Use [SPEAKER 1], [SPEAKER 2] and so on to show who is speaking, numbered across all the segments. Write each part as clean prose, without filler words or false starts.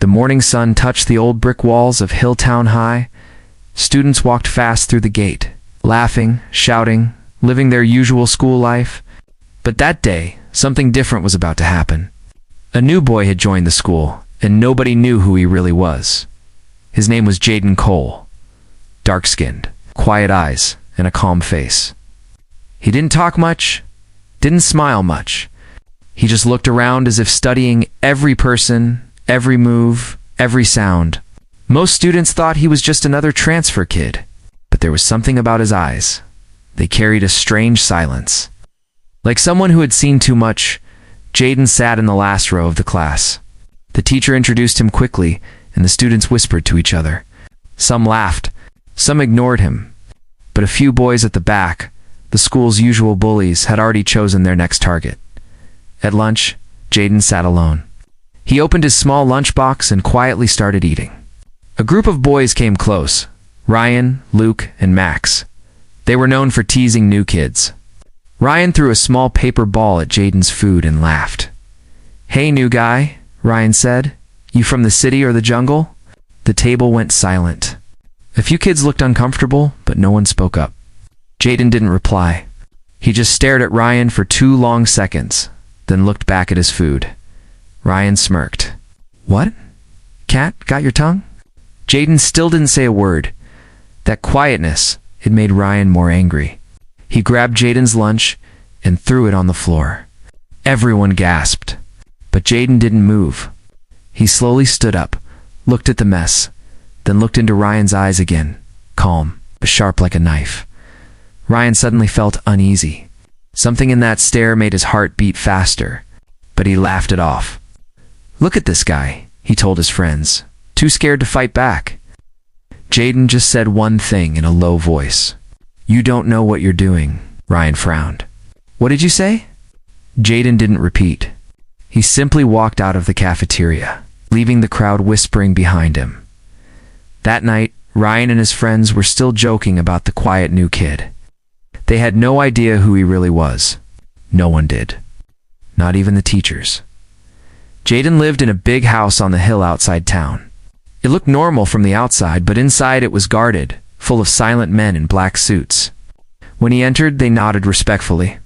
[SPEAKER 1] The morning sun touched the old brick walls of Hilltown High. Students walked fast through the gate, laughing, shouting, living their usual school life. But that day, something different was about to happen. A new boy had joined the school, and nobody knew who he really was. His name was Jaden Cole. Dark-skinned, quiet eyes, and a calm face. He didn't talk much, didn't smile much. He just looked around as if studying every person, every move, every sound. Most students thought he was just another transfer kid, but there was something about his eyes. They carried a strange silence. Like someone who had seen too much, Jaden sat in the last row of the class. The teacher introduced him quickly, and the students whispered to each other. Some laughed, some ignored him, but a few boys at the back, the school's usual bullies, had already chosen their next target. At lunch, Jaden sat alone. He opened his small lunchbox and quietly started eating. A group of boys came close, Ryan, Luke, and Max. They were known for teasing new kids. Ryan threw a small paper ball at Jaden's food and laughed. "Hey, new guy," Ryan said. "You from the city or the jungle?" The table went silent. A few kids looked uncomfortable, but no one spoke up. Jaden didn't reply. He just stared at Ryan for 2 long seconds, then looked back at his food. Ryan smirked. "What? Cat, got your tongue?" Jaden still didn't say a word. That quietness, it made Ryan more angry. He grabbed Jaden's lunch and threw it on the floor. Everyone gasped, but Jaden didn't move. He slowly stood up, looked at the mess, then looked into Ryan's eyes again, calm, but sharp like a knife. Ryan suddenly felt uneasy. Something in that stare made his heart beat faster, but he laughed it off. "Look at this guy," he told his friends, too scared to fight back. Jaden just said one thing in a low voice. "You don't know what you're doing," Ryan frowned. "What did you say?" Jaden didn't repeat. He simply walked out of the cafeteria, leaving the crowd whispering behind him. That night, Ryan and his friends were still joking about the quiet new kid. They had no idea who he really was. No one did. Not even the teachers. Jaden lived in a big house on the hill outside town. It looked normal from the outside, but inside it was guarded, full of silent men in black suits. When he entered, they nodded respectfully.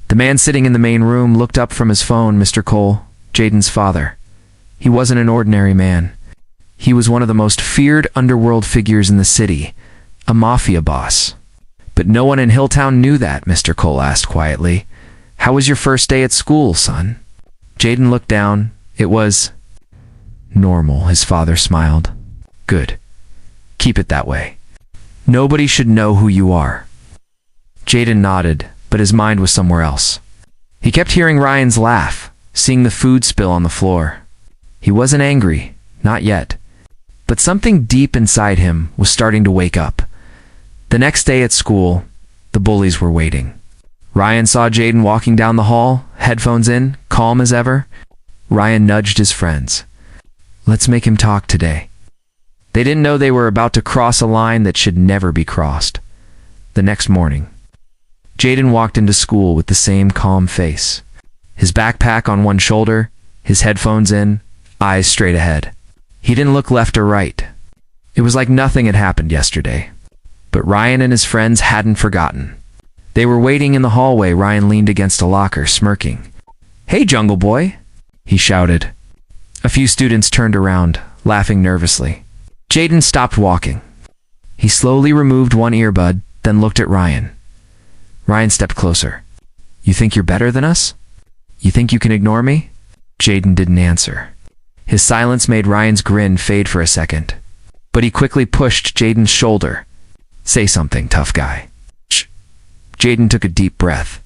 [SPEAKER 1] The man sitting in the main room looked up from his phone. Mr. Cole, Jaden's father. He wasn't an ordinary man. He was one of the most feared underworld figures in the city, a mafia boss. "But no one in Hilltown knew that," Mr. Cole asked quietly. "How was your first day at school, son?" Jaden looked down. It was normal, his father smiled. "Good. Keep it that way. Nobody should know who you are." Jaden nodded, but his mind was somewhere else. He kept hearing Ryan's laugh, seeing the food spill on the floor. He wasn't angry, not yet. But something deep inside him was starting to wake up. The next day at school, the bullies were waiting. Ryan saw Jaden walking down the hall, headphones in, calm as ever. Ryan nudged his friends. "Let's make him talk today." They didn't know they were about to cross a line that should never be crossed. The next morning, Jaden walked into school with the same calm face. His backpack on one shoulder, his headphones in, eyes straight ahead. He didn't look left or right. It was like nothing had happened yesterday. But Ryan and his friends hadn't forgotten. They were waiting in the hallway. Ryan leaned against a locker, smirking. "Hey, Jungle Boy," he shouted. A few students turned around, laughing nervously. Jaden stopped walking. He slowly removed one earbud, then looked at Ryan. Ryan stepped closer. "You think you're better than us? You think you can ignore me?" Jaden didn't answer. His silence made Ryan's grin fade for a second. But he quickly pushed Jaden's shoulder. "Say something, tough guy." Shh. Jaden took a deep breath.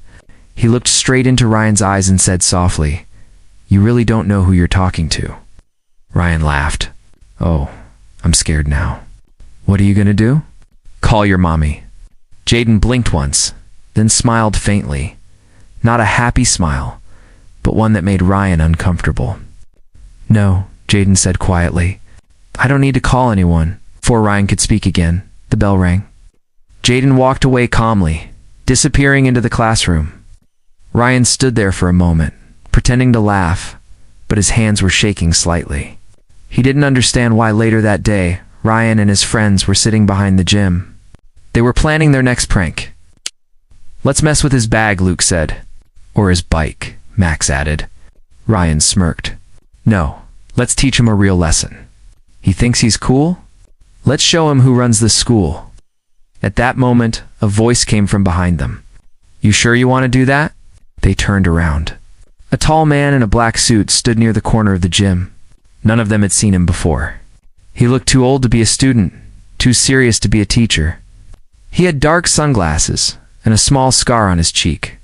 [SPEAKER 1] He looked straight into Ryan's eyes and said softly, "You really don't know who you're talking to." Ryan laughed. "Oh, I'm scared now." "What are you gonna do?" "Call your mommy." Jaden blinked once, then smiled faintly. Not a happy smile, but one that made Ryan uncomfortable. "No," Jaden said quietly. "I don't need to call anyone." Before Ryan could speak again, the bell rang. Jaden walked away calmly, disappearing into the classroom. Ryan stood there for a moment, pretending to laugh, but his hands were shaking slightly. He didn't understand why later that day, Ryan and his friends were sitting behind the gym. They were planning their next prank. "Let's mess with his bag," Luke said. "Or his bike," Max added. Ryan smirked. "No, let's teach him a real lesson. He thinks he's cool? Let's show him who runs this school." At that moment, a voice came from behind them. "You sure you want to do that?" They turned around. A tall man in a black suit stood near the corner of the gym. None of them had seen him before. He looked too old to be a student, too serious to be a teacher. He had dark sunglasses and a small scar on his cheek.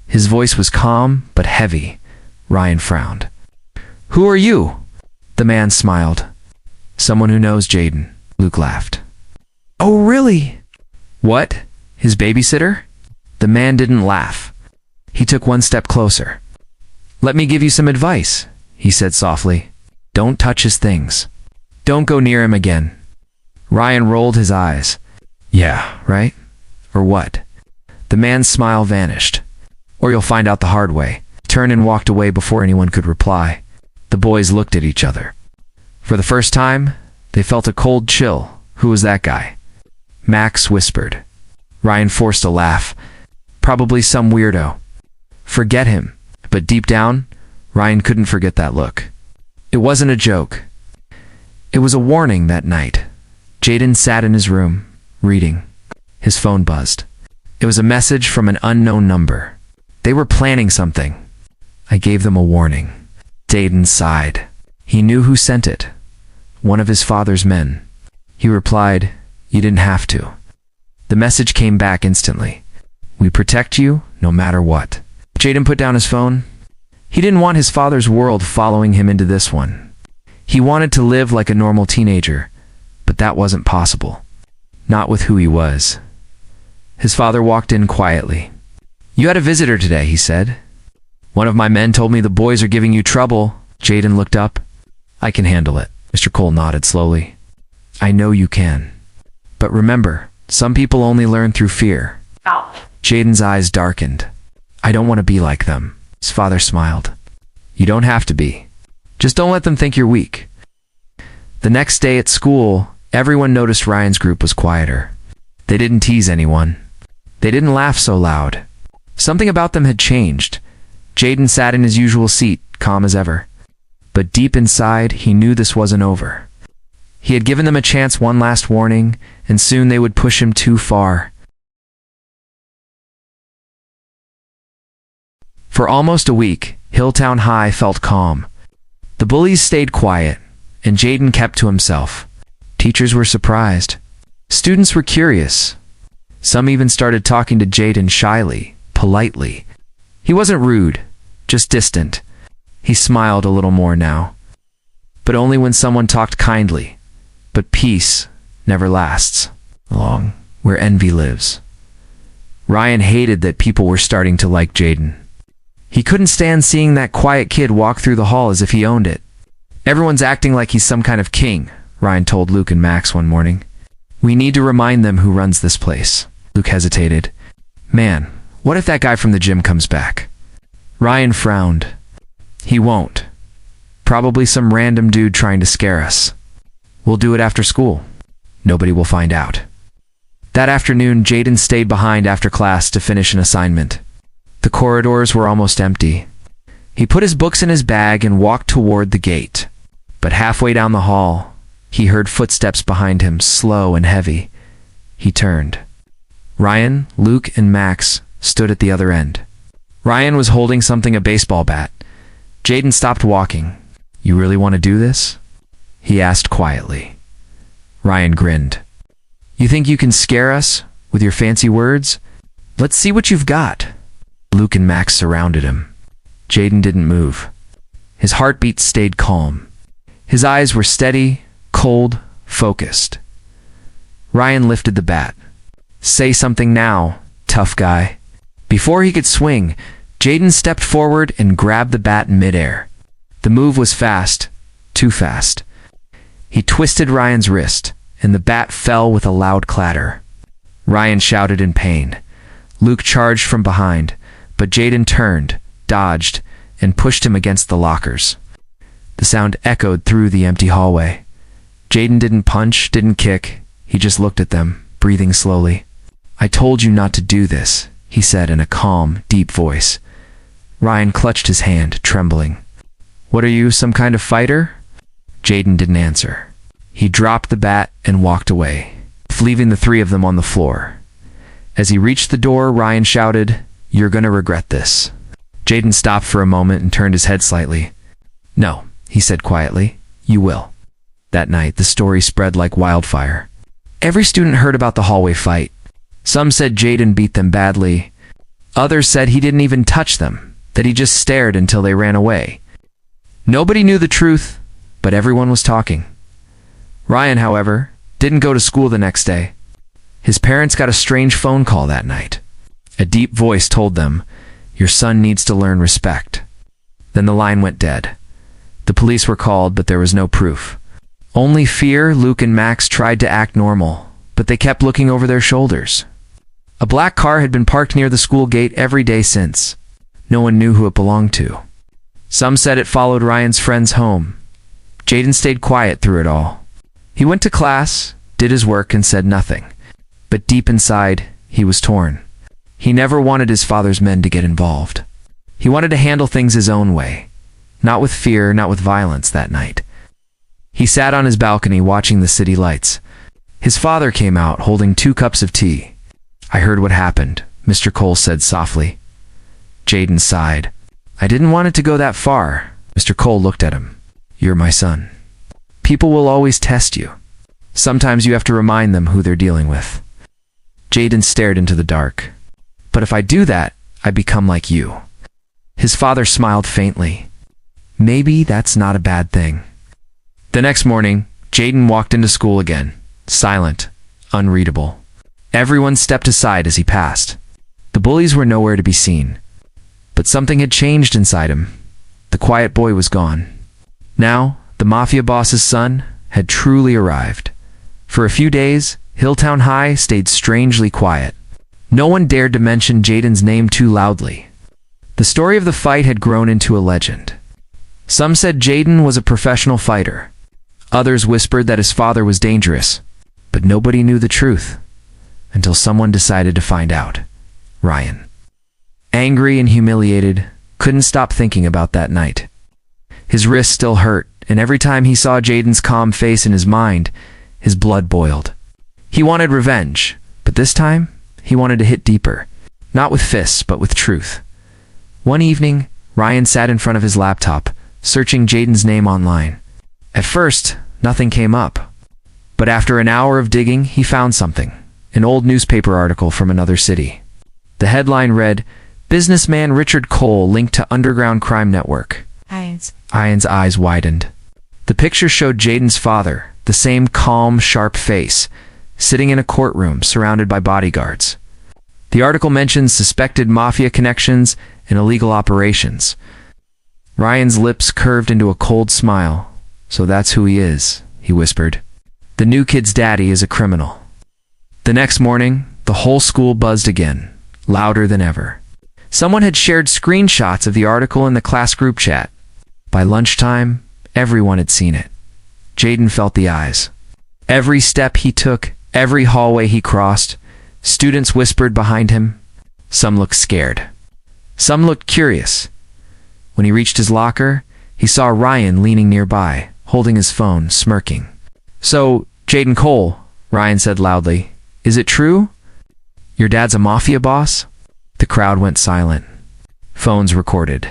[SPEAKER 1] His voice was calm but heavy. Ryan frowned. "Who are you?" The man smiled. "Someone who knows Jaden," Luke laughed. "Oh, really?" "What? His babysitter?" The man didn't laugh. He took one step closer. "Let me give you some advice," he said softly. "Don't touch his things. Don't go near him again." Ryan rolled his eyes. "Yeah, right? Or what?" The man's smile vanished. "Or you'll find out the hard way." Turned and walked away before anyone could reply. The boys looked at each other. For the first time, they felt a cold chill. Who was that guy? Max whispered. Ryan forced a laugh. Probably some weirdo. Forget him. But deep down, Ryan couldn't forget that look. It wasn't a joke. It was a warning that night. Jaden sat in his room, reading. His phone buzzed. It was a message from an unknown number. They were planning something. "I gave them a warning." Jaden sighed. He knew who sent it. One of his father's men. He replied, "You didn't have to." The message came back instantly. "We protect you no matter what." Jaden put down his phone. He didn't want his father's world following him into this one. He wanted to live like a normal teenager, but that wasn't possible. Not with who he was. His father walked in quietly. "You had a visitor today," he said. "One of my men told me the boys are giving you trouble." Jaden looked up. "I can handle it." Mr. Cole nodded slowly. "I know you can. But remember, some people only learn through fear." Jaden's eyes darkened. "I don't want to be like them." His father smiled. "You don't have to be. Just don't let them think you're weak." The next day at school, everyone noticed Ryan's group was quieter. They didn't tease anyone. They didn't laugh so loud. Something about them had changed. Jaden sat in his usual seat, calm as ever. But deep inside, he knew this wasn't over. He had given them a chance, one last warning, and soon they would push him too far. For almost a week, Hilltown High felt calm. The bullies stayed quiet, and Jaden kept to himself. Teachers were surprised. Students were curious. Some even started talking to Jaden shyly, politely. He wasn't rude, just distant. He smiled a little more now. But only when someone talked kindly. But peace never lasts long, where envy lives. Ryan hated that people were starting to like Jaden. He couldn't stand seeing that quiet kid walk through the hall as if he owned it. "Everyone's acting like he's some kind of king," Ryan told Luke and Max one morning. "We need to remind them who runs this place." Luke hesitated. "Man, what if that guy from the gym comes back?" Ryan frowned. "He won't. Probably some random dude trying to scare us. We'll do it after school. Nobody will find out." That afternoon, Jaden stayed behind after class to finish an assignment. The corridors were almost empty. He put his books in his bag and walked toward the gate. But halfway down the hall, he heard footsteps behind him, slow and heavy. He turned. Ryan, Luke, and Max stood at the other end. Ryan was holding something, a baseball bat. Jaden stopped walking. "You really want to do this?" he asked quietly. Ryan grinned. "You think you can scare us with your fancy words? Let's see what you've got." Luke and Max surrounded him. Jaden didn't move. His heartbeat stayed calm. His eyes were steady, cold, focused. Ryan lifted the bat. "Say something now, tough guy." Before he could swing, Jaden stepped forward and grabbed the bat in midair. The move was fast, too fast. He twisted Ryan's wrist, and the bat fell with a loud clatter. Ryan shouted in pain. Luke charged from behind, but Jaden turned, dodged, and pushed him against the lockers. The sound echoed through the empty hallway. Jaden didn't punch, didn't kick. He just looked at them, breathing slowly. "I told you not to do this," he said in a calm, deep voice. Ryan clutched his hand, trembling. "What are you, some kind of fighter?" Jaden didn't answer. He dropped the bat and walked away, leaving the three of them on the floor. As he reached the door, Ryan shouted, "You're gonna regret this." Jaden stopped for a moment and turned his head slightly. "No," he said quietly, "you will." That night, the story spread like wildfire. Every student heard about the hallway fight. Some said Jaden beat them badly. Others said he didn't even touch them, that he just stared until they ran away. Nobody knew the truth, but everyone was talking. Ryan, however, didn't go to school the next day. His parents got a strange phone call that night. A deep voice told them, "Your son needs to learn respect." Then the line went dead. The police were called, but there was no proof. Only fear. Luke and Max tried to act normal, but they kept looking over their shoulders. A black car had been parked near the school gate every day since. No one knew who it belonged to. Some said it followed Ryan's friends home. Jaden stayed quiet through it all. He went to class, did his work, and said nothing. But deep inside, he was torn. He never wanted his father's men to get involved. He wanted to handle things his own way. Not with fear, not with violence that night. He sat on his balcony watching the city lights. His father came out holding 2 cups of tea. "I heard what happened," Mr. Cole said softly. Jaden sighed. "I didn't want it to go that far." Mr. Cole looked at him. "You're my son. People will always test you. Sometimes you have to remind them who they're dealing with." Jaden stared into the dark. "But if I do that, I become like you." His father smiled faintly. "Maybe that's not a bad thing." The next morning, Jaden walked into school again, silent, unreadable. Everyone stepped aside as he passed. The bullies were nowhere to be seen. But something had changed inside him. The quiet boy was gone. Now, the mafia boss's son had truly arrived. For a few days, Hilltown High stayed strangely quiet. No one dared to mention Jaden's name too loudly. The story of the fight had grown into a legend. Some said Jaden was a professional fighter. Others whispered that his father was dangerous. But nobody knew the truth. Until someone decided to find out. Ryan. Angry and humiliated, couldn't stop thinking about that night. His wrist still hurt, and every time he saw Jaden's calm face in his mind, his blood boiled. He wanted revenge, but this time, he wanted to hit deeper. Not with fists, but with truth. One evening, Ryan sat in front of his laptop, searching Jaden's name online. At first, nothing came up. But after an hour of digging, he found something. An old newspaper article from another city. The headline read, "Businessman Richard Cole linked to underground crime network." Ian's eyes widened. The picture showed Jaden's father, the same calm, sharp face, sitting in a courtroom surrounded by bodyguards. The article mentions suspected mafia connections and illegal operations. Ryan's lips curved into a cold smile. "So that's who he is," he whispered. "The new kid's daddy is a criminal." The next morning, the whole school buzzed again, louder than ever. Someone had shared screenshots of the article in the class group chat. By lunchtime, everyone had seen it. Jaden felt the eyes. Every step he took, every hallway he crossed, students whispered behind him. Some looked scared. Some looked curious. When he reached his locker, he saw Ryan leaning nearby, holding his phone, smirking. "So, Jaden Cole," Ryan said loudly, "is it true? Your dad's a mafia boss?" The crowd went silent. Phones recorded.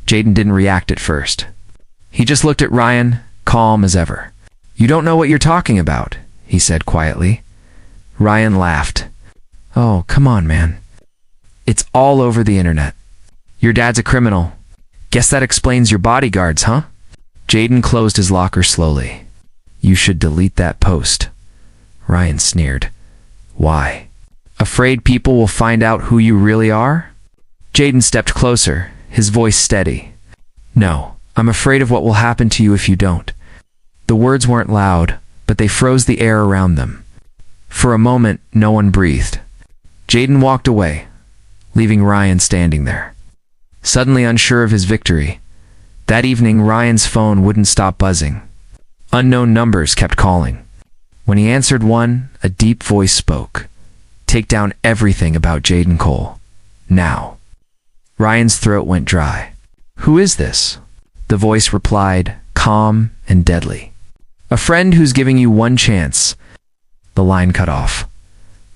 [SPEAKER 1] Jaden didn't react at first. He just looked at Ryan, calm as ever. "You don't know what you're talking about," he said quietly. Ryan laughed. "Oh, come on, man. It's all over the internet. Your dad's a criminal. Guess that explains your bodyguards, huh?" Jaden closed his locker slowly. "You should delete that post." Ryan sneered. "Why? Afraid people will find out who you really are?" Jaden stepped closer, his voice steady. "No, I'm afraid of what will happen to you if you don't." The words weren't loud, but they froze the air around them. For a moment, no one breathed. Jaden walked away, leaving Ryan standing there. Suddenly unsure of his victory, That evening, Ryan's phone wouldn't stop buzzing. Unknown numbers kept calling. When he answered one, a deep voice spoke. "Take down everything about Jaden Cole. Now." Ryan's throat went dry. "Who is this?" The voice replied, calm and deadly. "A friend who's giving you one chance." The line cut off.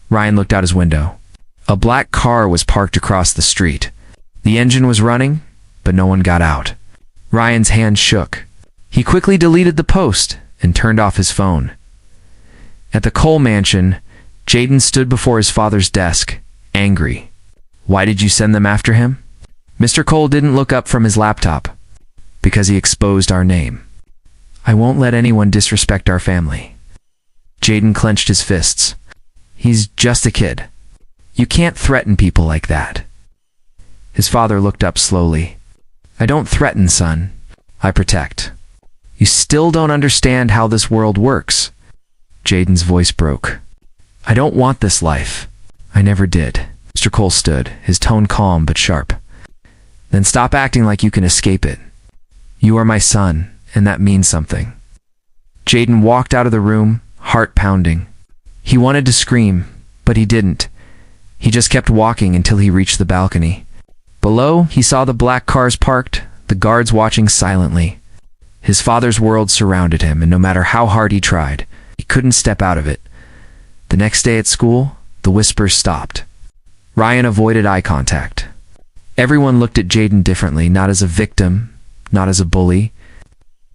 [SPEAKER 1] Ryan looked out his window. A black car was parked across the street. The engine was running, but no one got out. Ryan's hand shook. He quickly deleted the post and turned off his phone. At the Cole mansion, Jaden stood before his father's desk, angry. "Why did you send them after him?" Mr. Cole didn't look up from his laptop. "Because he exposed our name. I won't let anyone disrespect our family." Jaden clenched his fists. "He's just a kid. You can't threaten people like that." His father looked up slowly. "I don't threaten, son. I protect. You still don't understand how this world works." Jaden's voice broke. "I don't want this life. I never did." Mr. Cole stood, his tone calm but sharp. "Then stop acting like you can escape it. You are my son, and that means something." Jaden walked out of the room, heart pounding. He wanted to scream, but he didn't. He just kept walking until he reached the balcony. Below, he saw the black cars parked, the guards watching silently. His father's world surrounded him, and no matter how hard he tried, he couldn't step out of it. The next day at school, the whispers stopped. Ryan avoided eye contact. Everyone looked at Jaden differently, not as a victim, not as a bully,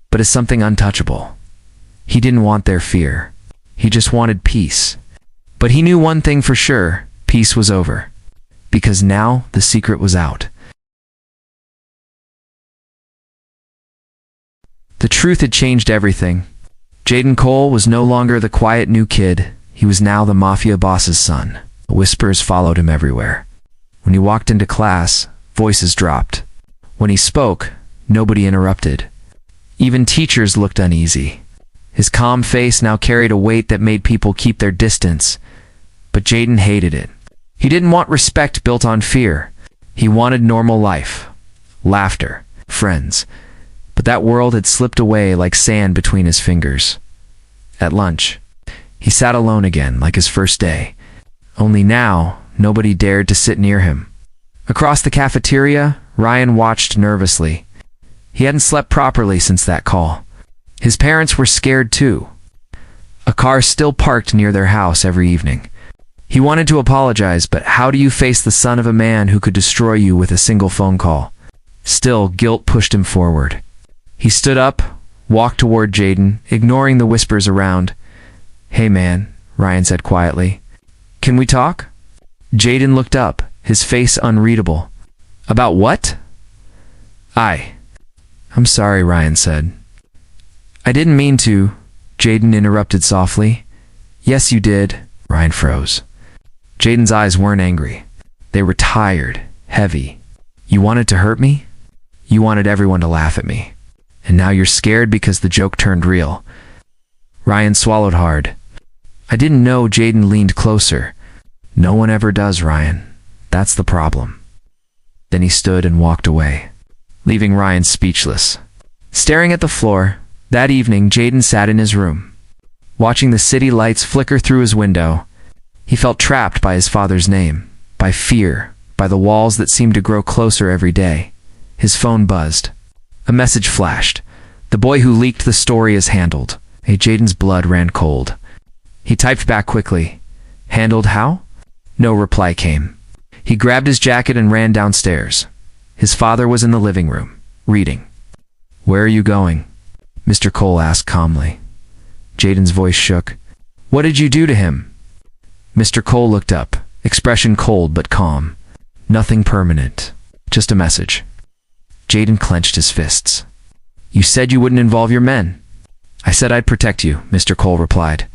[SPEAKER 1] but as something untouchable. He didn't want their fear. He just wanted peace. But he knew one thing for sure: peace was over. Because now the secret was out. The truth had changed everything. Jaden Cole was no longer the quiet new kid. He was now the mafia boss's son. The whispers followed him everywhere. When he walked into class, voices dropped. When he spoke, nobody interrupted. Even teachers looked uneasy. His calm face now carried a weight that made people keep their distance. But Jaden hated it. He didn't want respect built on fear. He wanted normal life, laughter, friends. But that world had slipped away like sand between his fingers. At lunch, he sat alone again, like his first day. Only now, nobody dared to sit near him. Across the cafeteria, Ryan watched nervously. He hadn't slept properly since that call. His parents were scared too. A car still parked near their house every evening. He wanted to apologize, but how do you face the son of a man who could destroy you with a single phone call? Still, guilt pushed him forward. He stood up, walked toward Jaden, ignoring the whispers around. "Hey man," Ryan said quietly. "Can we talk?" Jaden looked up, his face unreadable. "About what?" I'm sorry," Ryan said. "I didn't mean to," Jaden interrupted softly. "Yes, you did." Ryan froze. Jaden's eyes weren't angry. They were tired, heavy. "You wanted to hurt me? You wanted everyone to laugh at me. And now you're scared because the joke turned real." Ryan swallowed hard. "I didn't know." Jaden leaned closer. "No one ever does, Ryan. That's the problem." Then he stood and walked away, leaving Ryan speechless. Staring at the floor, that evening Jaden sat in his room, watching the city lights flicker through his window. He felt trapped by his father's name, by fear, by the walls that seemed to grow closer every day. His phone buzzed. A message flashed. "The boy who leaked the story is handled." Jaden's blood ran cold. He typed back quickly. "Handled how?" No reply came. He grabbed his jacket and ran downstairs. His father was in the living room, reading. "Where are you going?" Mr. Cole asked calmly. Jaden's voice shook. "What did you do to him?" Mr. Cole looked up, expression cold but calm. "Nothing permanent. Just a message." Jaden clenched his fists. "You said you wouldn't involve your men." "I said I'd protect you," Mr. Cole replied.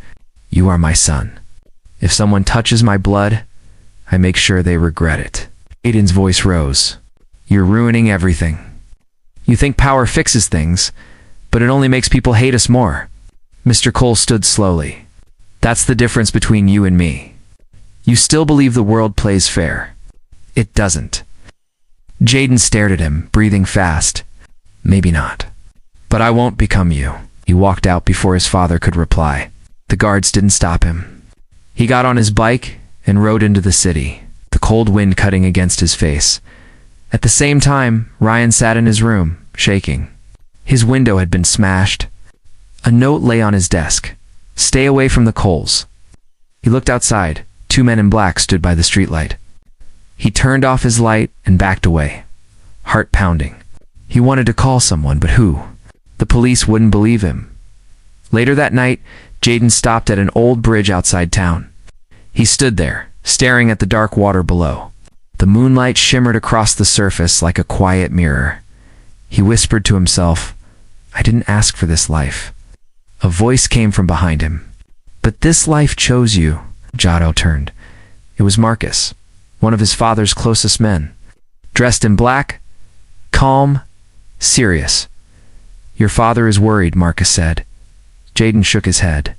[SPEAKER 1] "You are my son. If someone touches my blood, I make sure they regret it." Jaden's voice rose. "You're ruining everything. You think power fixes things, but it only makes people hate us more." Mr. Cole stood slowly. "That's the difference between you and me. You still believe the world plays fair. It doesn't." Jaden stared at him, breathing fast. Maybe not. But I won't become you. He walked out before his father could reply. The guards didn't stop him. He got on his bike and rode into the city, the cold wind cutting against his face. At the same time, Ryan sat in his room, shaking. His window had been smashed. A note lay on his desk. Stay away from the coals. He looked outside. 2 men in black stood by the streetlight. He turned off his light and backed away, heart pounding. He wanted to call someone, but who? The police wouldn't believe him. Later that night, Jaden stopped at an old bridge outside town. He stood there, staring at the dark water below. The moonlight shimmered across the surface like a quiet mirror. He whispered to himself, I didn't ask for this life. A voice came from behind him. But this life chose you. Jado turned. It was Marcus, one of his father's closest men. Dressed in black, calm, serious. Your father is worried, Marcus said. Jaden shook his head.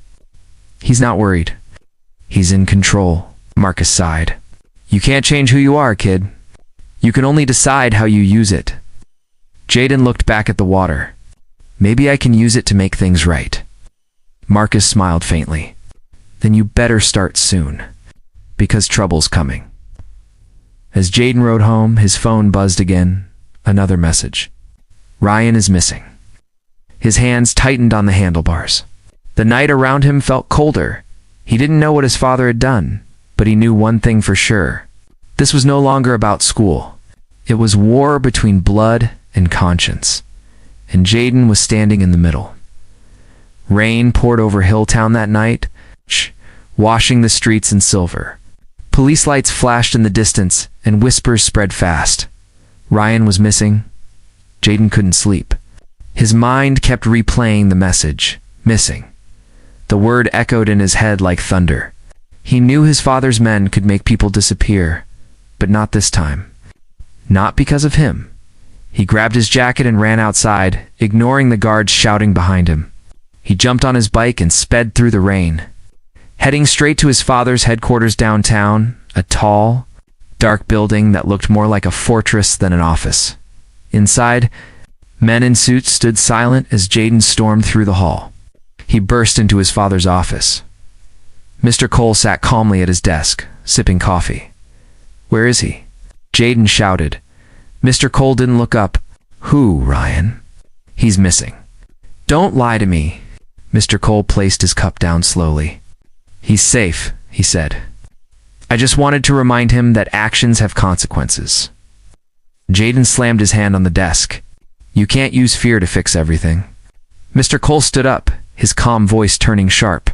[SPEAKER 1] He's not worried. He's in control, Marcus sighed. You can't change who you are, kid. You can only decide how you use it. Jaden looked back at the water. Maybe I can use it to make things right. Marcus smiled faintly. Then you better start soon, because trouble's coming. As Jaden rode home, his phone buzzed again. Another message. Ryan is missing. His hands tightened on the handlebars. The night around him felt colder. He didn't know what his father had done, but he knew one thing for sure. This was no longer about school. It was war between blood and conscience. And Jaden was standing in the middle. Rain poured over Hilltown that night, washing the streets in silver. Police lights flashed in the distance, and whispers spread fast. Ryan was missing. Jaden couldn't sleep. His mind kept replaying the message, missing. The word echoed in his head like thunder. He knew his father's men could make people disappear, but not this time. Not because of him. He grabbed his jacket and ran outside, ignoring the guards shouting behind him. He jumped on his bike and sped through the rain. Heading straight to his father's headquarters downtown, a tall, dark building that looked more like a fortress than an office. Inside, men in suits stood silent as Jaden stormed through the hall. He burst into his father's office. Mr. Cole sat calmly at his desk, sipping coffee. Where is he? Jaden shouted. Mr. Cole didn't look up. Who, Ryan? He's missing. Don't lie to me. Mr. Cole placed his cup down slowly. He's safe, he said. I just wanted to remind him that actions have consequences. Jaden slammed his hand on the desk. You can't use fear to fix everything. Mr. Cole stood up, his calm voice turning sharp.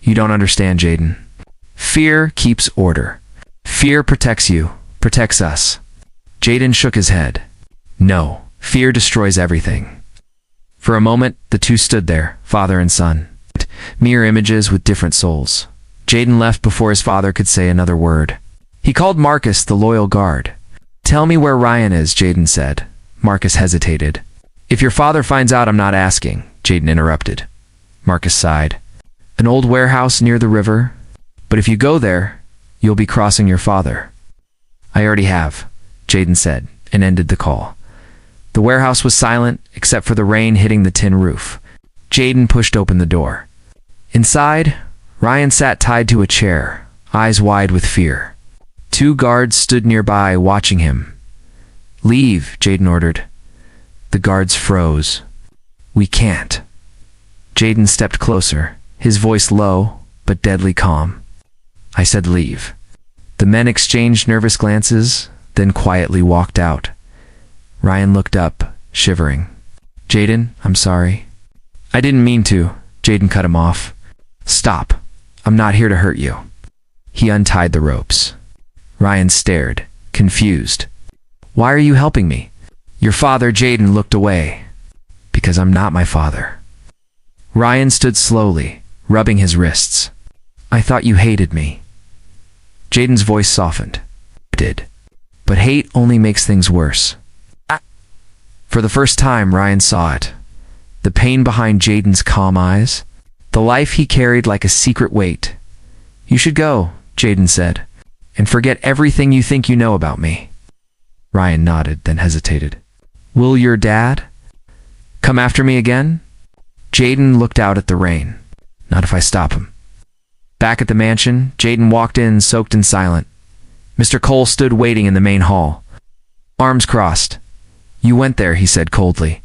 [SPEAKER 1] You don't understand, Jaden. Fear keeps order. Fear protects you, protects us. Jaden shook his head. No, fear destroys everything. For a moment, the two stood there, father and son. Mirror images with different souls. Jaden left before his father could say another word. He called Marcus the loyal guard. Tell me where Ryan is, Jaden said. Marcus hesitated. If your father finds out I'm not asking, Jaden interrupted. Marcus sighed. An old warehouse near the river. But if you go there, you'll be crossing your father. I already have, Jaden said, and ended the call. The warehouse was silent, except for the rain hitting the tin roof. Jaden pushed open the door. Inside, Ryan sat tied to a chair, eyes wide with fear. 2 guards stood nearby, watching him. Leave, Jaden ordered. The guards froze. We can't. Jaden stepped closer, his voice low, but deadly calm. I said leave. The men exchanged nervous glances, then quietly walked out. Ryan looked up, shivering. Jaden, I'm sorry. I didn't mean to, Jaden cut him off. Stop. I'm not here to hurt you. He untied the ropes. Ryan stared, confused. Why are you helping me? Your father, Jaden, looked away. Because I'm not my father. Ryan stood slowly, rubbing his wrists. I thought you hated me. Jaden's voice softened. Did. But hate only makes things worse. For the first time, Ryan saw it. The pain behind Jaden's calm eyes. The life he carried like a secret weight. You should go, Jaden said, and forget everything you think you know about me. Ryan nodded, then hesitated. Will your dad? Come after me again? Jaden looked out at the rain. Not if I stop him. Back at the mansion, Jaden walked in, soaked and silent. Mr. Cole stood waiting in the main hall. Arms crossed. You went there, he said coldly.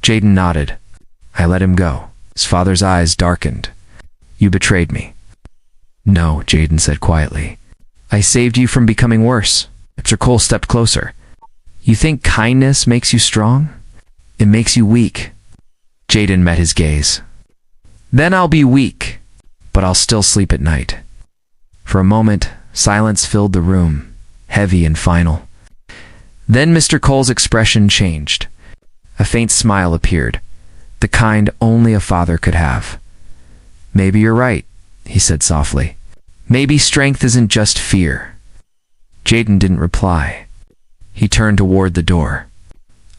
[SPEAKER 1] Jaden nodded. I let him go. His father's eyes darkened. You betrayed me. No, Jaden said quietly. I saved you from becoming worse. Mr. Cole stepped closer. You think kindness makes you strong? It makes you weak. Jaden met his gaze. Then I'll be weak, but I'll still sleep at night. For a moment, silence filled the room, heavy and final. Then Mr. Cole's expression changed. A faint smile appeared, the kind only a father could have. Maybe you're right, he said softly. Maybe strength isn't just fear. Jaden didn't reply. He turned toward the door.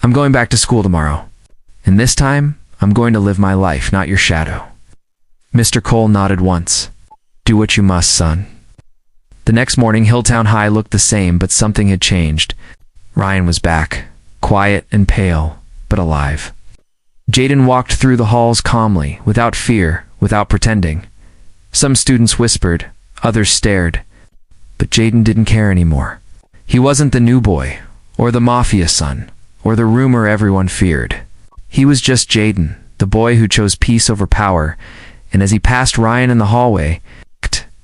[SPEAKER 1] I'm going back to school tomorrow, and this time I'm going to live my life, not your shadow. Mr. Cole nodded once. Do what you must, son. The next morning, Hilltown High looked the same, but something had changed. Ryan was back, quiet and pale, but alive. Jaden walked through the halls calmly, without fear, without pretending. Some students whispered, others stared, but Jaden didn't care anymore. He wasn't the new boy, or the mafia son, or the rumor everyone feared. He was just Jaden, the boy who chose peace over power, and as he passed Ryan in the hallway,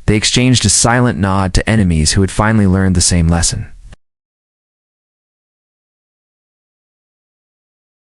[SPEAKER 1] they exchanged a silent nod to enemies who had finally learned the same lesson.